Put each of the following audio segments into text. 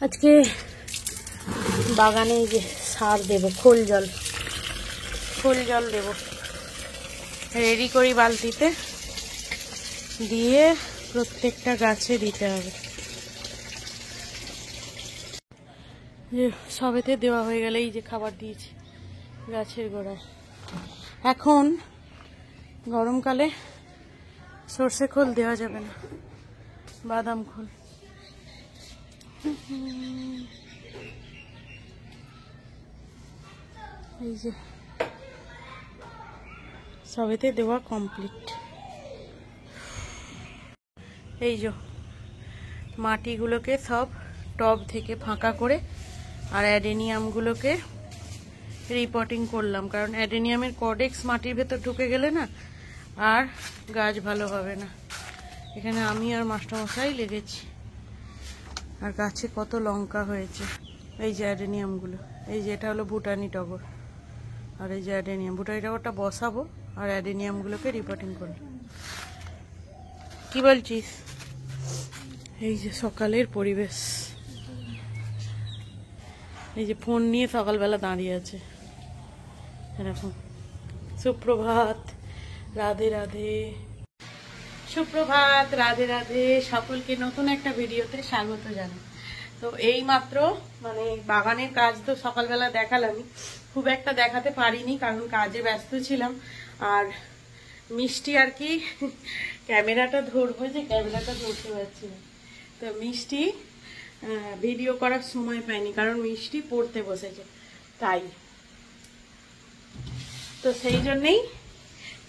আজকে বাগানে যে সার দেব, খোল জল দেব, রেডি করি বালতিতে, দিয়ে প্রত্যেকটা গাছে দিতে হবে। যে সবেতে দেওয়া হয়ে গেলে এই যে খাবার দিয়েছি গাছের গোড়ায়। এখন গরমকালে সর্ষে খোল দেওয়া যাবে না, বাদাম খোল। এই যে সবেতে দেওয়া কমপ্লিট। এই যে মাটিগুলোকে সব টব থেকে ফাঁকা করে আর অ্যাডেনিয়ামগুলোকে রিপোর্টিং করলাম, কারণ অ্যাডেনিয়ামের কডেক্স মাটির ভেতর ঢুকে গেলে না আর গাছ ভালো হবে না। এখানে আমি আর মাস্টারমশাই লেগেছি, আর গাছে কত লঙ্কা হয়েছে। এই যে অ্যাডেনিয়ামগুলো, এই যে এটা হলো ভুটানি টগর, আর এই যে অ্যাডেনিয়াম। ভুটানি টগরটা বসাবো আর অ্যাডেনিয়ামগুলোকে রিপোর্টিং করবো। কি বলছিস? এই যে সকালের পরিবেশ, এই যে ফোন নিয়ে সকালবেলা দাঁড়িয়ে আছে এরকম। সুপ্রভাত, রাধে রাধে। সুপ্রভাত, রাধে রাধে। সকলকে নতুন একটা ভিডিওতে স্বাগত জানাই। তো এই মাত্র মানে বাগানের কাজ তো সকালবেলা দেখালামই, খুব একটা দেখাতে পারিনি কারণ কাজে ব্যস্ত ছিলাম। আর মিষ্টি আর কি ক্যামেরাটা ধরবো, যে ক্যামেরাটা ধরতে পারছি না, তো মিষ্টি ভিডিও করার সময় পাইনি কারণ মিষ্টি পড়তে বসেছে, তাই তো সেই জন্যেই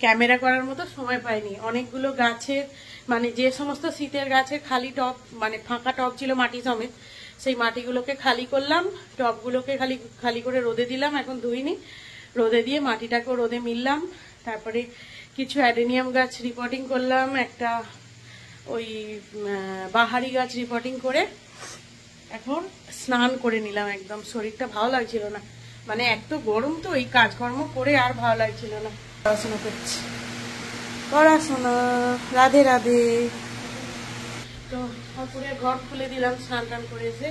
ক্যামেরা করার মতো সময় পাইনি। অনেকগুলো গাছের মানে যে সমস্ত শীতের গাছের খালি টব মানে ফাঁকা টব ছিল মাটি সমেত, সেই মাটিগুলোকে খালি করলাম, টবগুলোকে খালি করে রোদে দিলাম, এখন ধুইনি, রোদে দিয়ে মাটিটাকেও রোদে মিললাম। তারপরে কিছু অ্যাডেনিয়াম গাছ রিপোর্টিং করলাম, একটা ওই বাহারি গাছ রিপোর্টিং করে এখন স্নান করে নিলাম। একদম শরীরটা ভালো লাগছিল না, মানে এত গরম তো এই কাজকর্ম করে আর ভালো লাগছিল না। পড়াশোনা করছি, পড়াশোনা। রাধে রাধে। তো ঠাকুরের ঘর খুলে দিলাম স্নান টান করে এসে,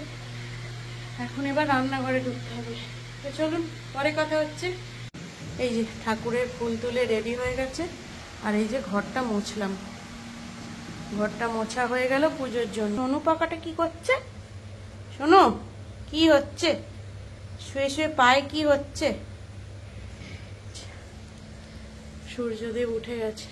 এখন এবার রান্নাঘরে ঢুকতে হবে। তো চলুন পরে কথা হচ্ছে। এই যে ঠাকুরের ফুল তুলে রেডি হয়ে গেছে, আর এই যে ঘরটা মুছলাম, ঘরটা মোছা হয়ে গেল পুজোর জন্য। সোনু পাকাটা কি করছে? শোনো কি হচ্ছে, শুয়ে শুয়ে পায়ে কি হচ্ছে? সূর্যদেব উঠে গেছে।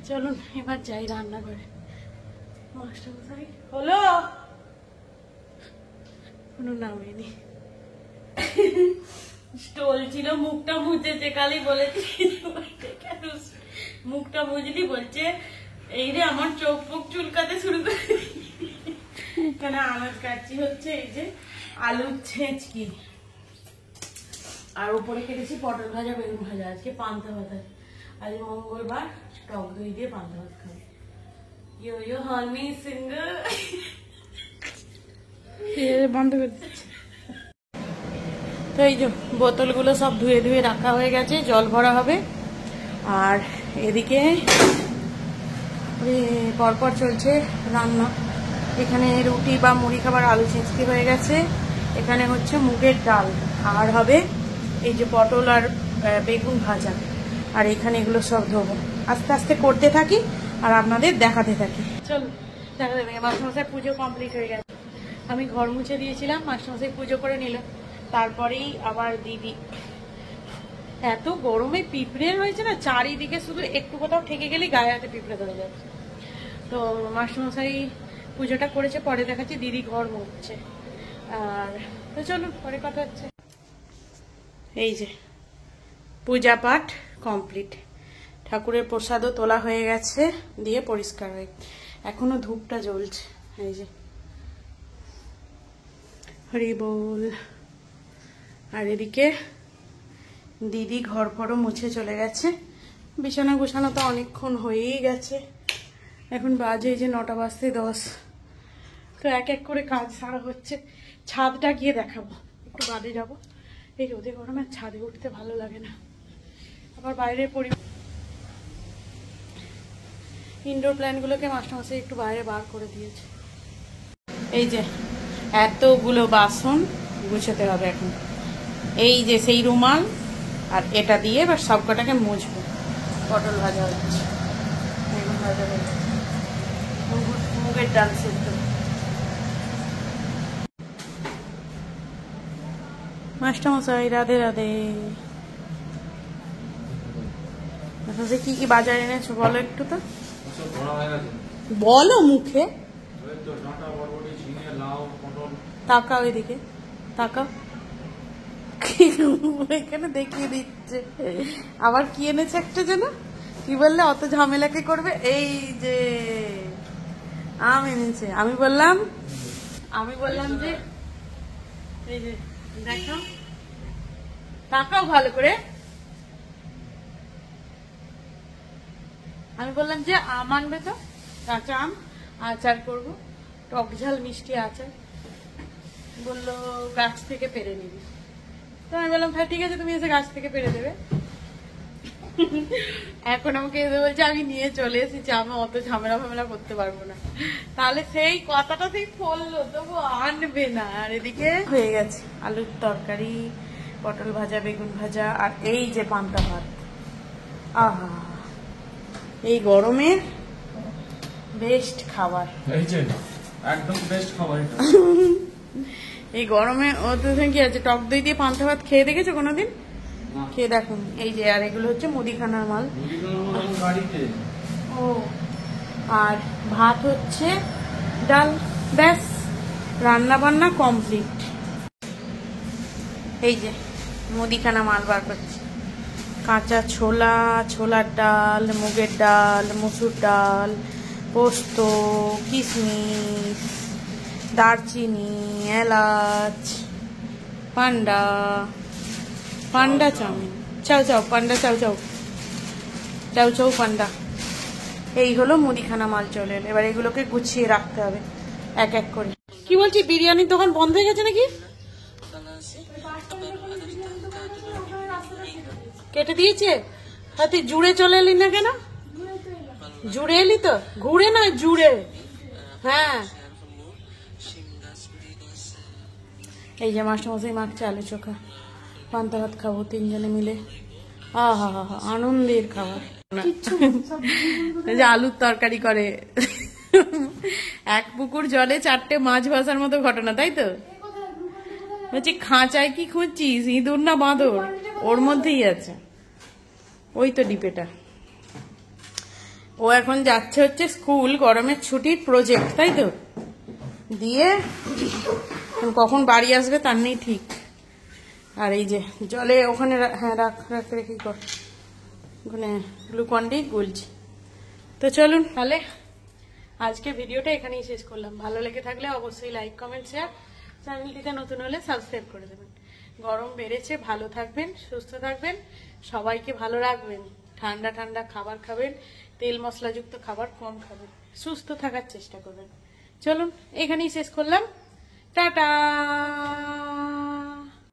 চলুন এবার যাই রান্নাঘরে। মাস্টারমশাই হলো কোনো নামেনি, স্টোল ছিল, মুখটা মুছেছে, কালি বলেছি মুখটা মুজলি, বলছে এই রে আমার চোখ মুখ চুলকাতে শুরু করে। কেন আনাজ কাটছি হচ্ছে এই যে আলুর ছেঁচকি, আর উপরে কেটেছি পটল ভাজা, বেগুন ভাজা। আজকে পান্তা ভাত, আজ মঙ্গলবার, টক দই দিয়ে পান্তা ভাত খাবো। ইয়ো ইয়ো হানি সিঙ্গল বন্ধ করে দিচ্ছে। তো এই যে বোতলগুলো সব ধুয়ে ধুয়ে রাখা হয়ে গেছে, জল ভরা হবে। আর এদিকে পরপর চলছে রান্না। এখানে রুটি বা মুড়ি খাবার আলু ছেঁচকি হয়ে গেছে, এখানে হচ্ছে মুগের ডাল, আর হবে এই যে পটল আর বেগুন ভাজা। আর এখানে এগুলো সব ধোবো, আস্তে আস্তে করতে থাকি আর আপনাদের দেখাতে থাকি। চল দেখাতে থাকি। মাস্টারমশাই পুজো কমপ্লিট হয়ে গেছে, আমি ঘর মুছে দিয়েছিলাম, মাস্টারমশাই পুজো করে নিল। তারপরেই আবার দিদি, এত গরমে পিঁপড়ে হয়েছে না চারিদিকে, শুধু একটু কোথাও ঠেকে গেলেই গায়ে হাতে পিঁপড়ে ধরে যাচ্ছে। তো মাস্টারমশাই পুজোটা করেছে, পরে দেখাচ্ছি দিদি ঘর মুছছে। আর তো চলুন পরে কথা হচ্ছে। এই যে পূজা পাঠ কমপ্লিট, ঠাকুরের প্রসাদও তোলা হয়ে গেছে, দিয়ে পরিষ্কার হয়ে এখনো ধূপটা জ্বলছে। এই যে হরি বল। আর এদিকে দিদি ঘর ফরও মুছে চলে গেছে, বিছানা গোছানো তো অনেকক্ষণ হয়েই গেছে, এখন বাজে এই যে 9টা বাজতে 10। তো এক এক করে কাজ সারা হচ্ছে। ছাদটা গিয়ে দেখাবো, একটু বাদে যাব, এই রোদে গরমে ছাদে উঠতে ভালো লাগে না। আবার বাইরের ইনডোর প্ল্যান্টগুলোকে মাস্টারমশাই একটু বাইরে বার করে দিয়েছে। এই যে এতগুলো বাসন গুছাতে হবে এখন। এই যে সেই রুমাল আর এটা দিয়ে এবার সব কটাকে মুছবো। পটল ভাজা হচ্ছে, বেগুন ভাজা হচ্ছে, মুগের ডাল সেদ্ধ। মাস্টারমশাই রাধে রাধে। কি কি বাজার এনেছো বলো একটু তো, বলো মুখে। তাকাও এদিকে, তাকাও, এখানে দেখিয়ে দিচ্ছে। আবার কি এনেছে একটা যেন, কি বললে অত ঝামেলাকে করবে। এই যে আম এনেছে। আমি বললাম যে এই যে দেখো, তাকাও ভালো করে। আমি বললাম যে আম আনবে তো, কাঁচা আম আচার করবো, টক ঝাল মিষ্টি আচার। বললো গাছ থেকে পেরে নিবি। তো আমি বললাম হ্যাঁ ঠিক আছে, তুমি এসে গাছ থেকে পেরে দেবে। এখন আমাকে এসে বলছে আমি নিয়ে চলে এসেছি, আমি অত ঝামেলা ফামেলা করতে পারবো না। তাহলে সেই কথাটাতেই ফললো, তবু আনবে না। আর এদিকে হয়ে গেছে আলুর তরকারি, পটল ভাজা, বেগুন ভাজা, আর এই যে পান্তা ভাত। আহা, এই গরমে বেস্ট খাবার, একদম বেস্ট খাবার। এই গরমে ওদের কি আছে, টক দই দিয়ে পান্তা ভাত খেয়ে দেখেছো কোনোদিন? খেয়ে দেখুন। এই যে আর এগুলো হচ্ছে মুদিখানার মাল। ও, আর ভাত হচ্ছে, ডাল, ব্যাস রান্না বান্না কমপ্লিট। এই যে মুদিখানা মাল বার করছে, কাঁচা ছোলা, ছোলার ডাল, মুগের ডাল, মসুর ডাল, পোস্ত, কিশমিশ, দারচিনি, এলাচ, পান্ডা, পান্ডা চাউমিন, চাও চাও পান্ডা, চাও চাও, চাও চাও পান্ডা। এই হলো মুদিখানা মাল চলে এলো। এবার এগুলোকে গুছিয়ে রাখতে হবে এক এক করে। কি বলছি, বিরিয়ানির দোকান বন্ধ হয়ে গেছে নাকি? কেটে দিয়েছে? হ্যাঁ, তুই জুড়ে চলে এলি না কেন? জুড়ে এলি তো, ঘুরে না জুড়ে। হ্যাঁ, এই যে মাস্টারমশাই মাখছে আলু চোখা, পান্তা ভাত খাবো তিনজনে মিলে। আহা হা হা, আনন্দের খাবার। যে আলুর তরকারি করে, এক পুকুর জলে 4টে মাছ ভাসার মতো ঘটনা, তাই তো? বলছি খাঁচায় কি খুঁজছিস, ইঁদুর না বাঁদর? ওর মধ্যেই আছে, ওই তো ডিপেটা। ও এখন যাচ্ছে হচ্ছে স্কুল, গরমের ছুটির প্রজেক্ট, তাই তো? দিয়ে কখন বাড়ি আসবে তার নেই ঠিক। আর এই যে জলে ওখানে, হ্যাঁ রাখ রাখ, রেখেই কর, ওখানে গ্লুকন ডি গুলছি। তো চলুন তাহলে আজকে ভিডিওটা এখানেই শেষ করলাম। ভালো লেগে থাকলে অবশ্যই লাইক, কমেন্ট, শেয়ার, চ্যানেলটিতে নতুন হলে সাবস্ক্রাইব করে দেবেন। গরম বেড়েছে, ভালো থাকবেন, সুস্থ থাকবেন, সবাইকে ভালো রাখবেন, ঠান্ডা ঠান্ডা খাবার খাবেন, তেল মশলাযুক্ত খাবার কম খাবেন, সুস্থ থাকার চেষ্টা করবেন। চলুন এখানেই শেষ করলাম, টাটা।